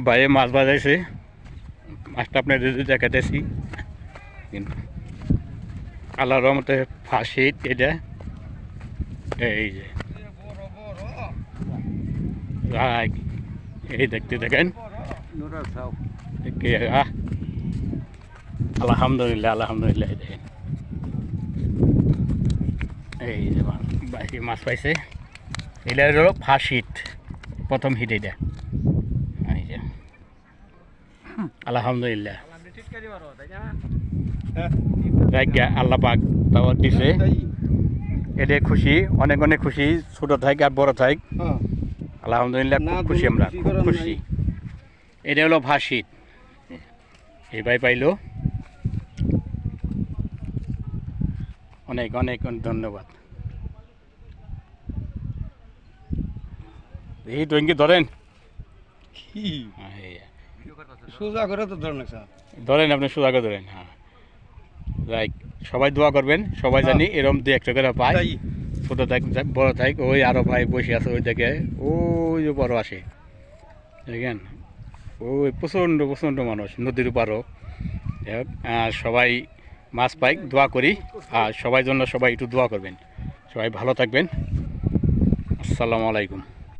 বাইরে মাছ বাজাইছে, মাছটা আপনার দেখাতেছি। কিন্তু আল্লাহর রহমতে ফাঁসি এটা, এই যে এই দেখতে দেখেন। আলহামদুলিল্লাহ আলহামদুলিল্লাহ, দেখেন এই যে মাছ পাইছে। এটা হলো ফার্স্ট হিট, প্রথম হিট এটা। এই যে আলহামদুলিল্লাহ, আল্লাহ পাক দাওয়াত দিছে। এটা খুশি, অনেক অনেক খুশি, ছোট থাক আর বড় থাক, আলহামদুলিল্লাহ খুব খুশি, আমরা খুব খুশি। এটা হলো ফার্স্ট হিট, এই ভাই পাইলো, অনেক অনেক ধন্যবাদ। এই টঙ্কি ধরেন, সোজা করে তো ধরেন ধরেন, আপনি সোজা করে ধরেন। হ্যাঁ রাইট, সবাই দোয়া করবেন, সবাই জানি এরকম দু একটা করে পায়, ছোটো থাক বড় থাক। ওই আরও ভাই বসে আছে ওই দিকে, ওই যে বড় আসে দেখেন, ওই প্রচণ্ড প্রচণ্ড মানুষ নদীর পারও। আর সবাই মাছ পাই, দোয়া করি। আর সবাই জন্য সবাই একটু দোয়া করবেন, সবাই ভালো থাকবেন। আসসালামু আলাইকুম।